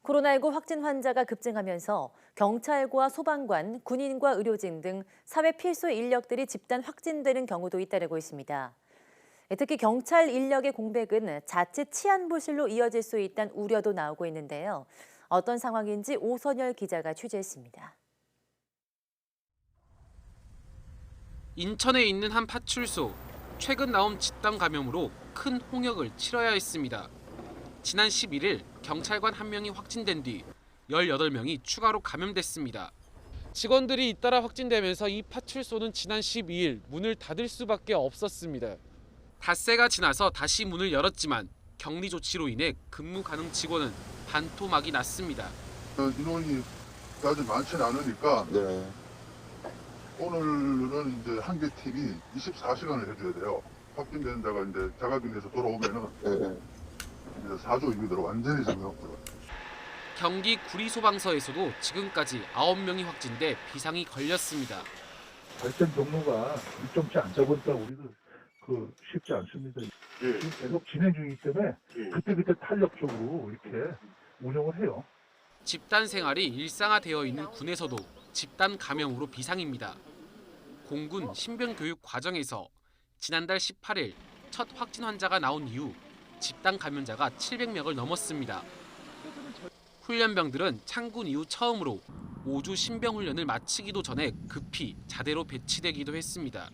코로나19 확진 환자가 급증하면서 경찰과 소방관, 군인과 의료진 등 사회 필수 인력들이 집단 확진되는 경우도 잇따르고 있습니다. 특히 경찰 인력의 공백은 자칫 치안부실로 이어질 수 있다는 우려도 나오고 있는데요. 어떤 상황인지 오선열 기자가 취재했습니다. 인천에 있는 한 파출소. 최근 나온 집단 감염으로 큰 홍역을 치러야 했습니다. 지난 11일 경찰관 1명이 확진된 뒤 18명이 추가로 감염됐습니다. 직원들이 잇따라 확진되면서 이 파출소는 지난 12일 문을 닫을 수밖에 없었습니다. 닷새가 지나서 다시 문을 열었지만 격리 조치로 인해 근무 가능 직원은 반토막이 났습니다. 인원이 아주 많지는 않으니까 네. 오늘은 이제 한 개 팀이 24시간을 해줘야 돼요. 확진된 자가 이제 자가격리에서 돌아오면은 네. 이제 4조 임의대로 완전히 정리하고요. 경기 구리소방서에서도 지금까지 9명이 확진돼 비상이 걸렸습니다. 발생 경로가 일정치 않다 보니까 우리도 쉽지 않습니다. 예. 지금 계속 진행 중이기 때문에 예. 그때 탄력적으로 이렇게 운영을 해요. 집단 생활이 일상화되어 있는 군에서도 집단 감염으로 비상입니다. 공군 신변교육 과정에서 지난달 18일 첫 확진 환자가 나온 이후 집단 감염자가 700명을 넘었습니다. 훈련병들은 창군 이후 처음으로 5주 신병 훈련을 마치기도 전에 급히 자대로 배치되기도 했습니다.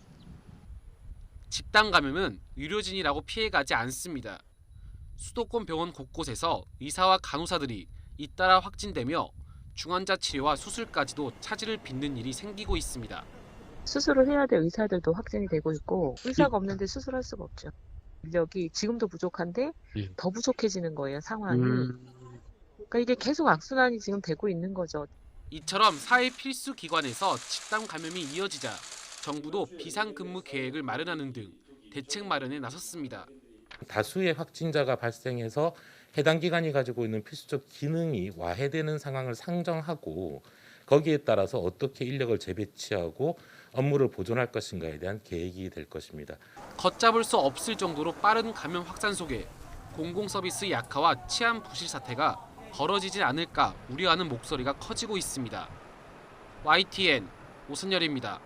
집단 감염은 의료진이라고 피해가지 않습니다. 수도권 병원 곳곳에서 의사와 간호사들이 잇따라 확진되며 중환자 치료와 수술까지도 차질을 빚는 일이 생기고 있습니다. 수술을 해야 될 의사들도 확진이 되고 있고 의사가 없는데 수술할 수가 없죠. 인력이 지금도 부족한데 더 부족해지는 거예요, 상황이. 그러니까 이게 계속 악순환이 지금 되고 있는 거죠. 이처럼 사회 필수 기관에서 집단 감염이 이어지자 정부도 비상근무 계획을 마련하는 등 대책 마련에 나섰습니다. 다수의 확진자가 발생해서 해당 기관이 가지고 있는 필수적 기능이 와해되는 상황을 상정하고 거기에 따라서 어떻게 인력을 재배치하고 업무를 보존할 것인가에 대한 계획이 될 것입니다. 걷잡을 수 없을 정도로 빠른 감염 확산 속에 공공서비스 약화와 치안 부실 사태가 벌어지지 않을까 우려하는 목소리가 커지고 있습니다. YTN 오선열입니다.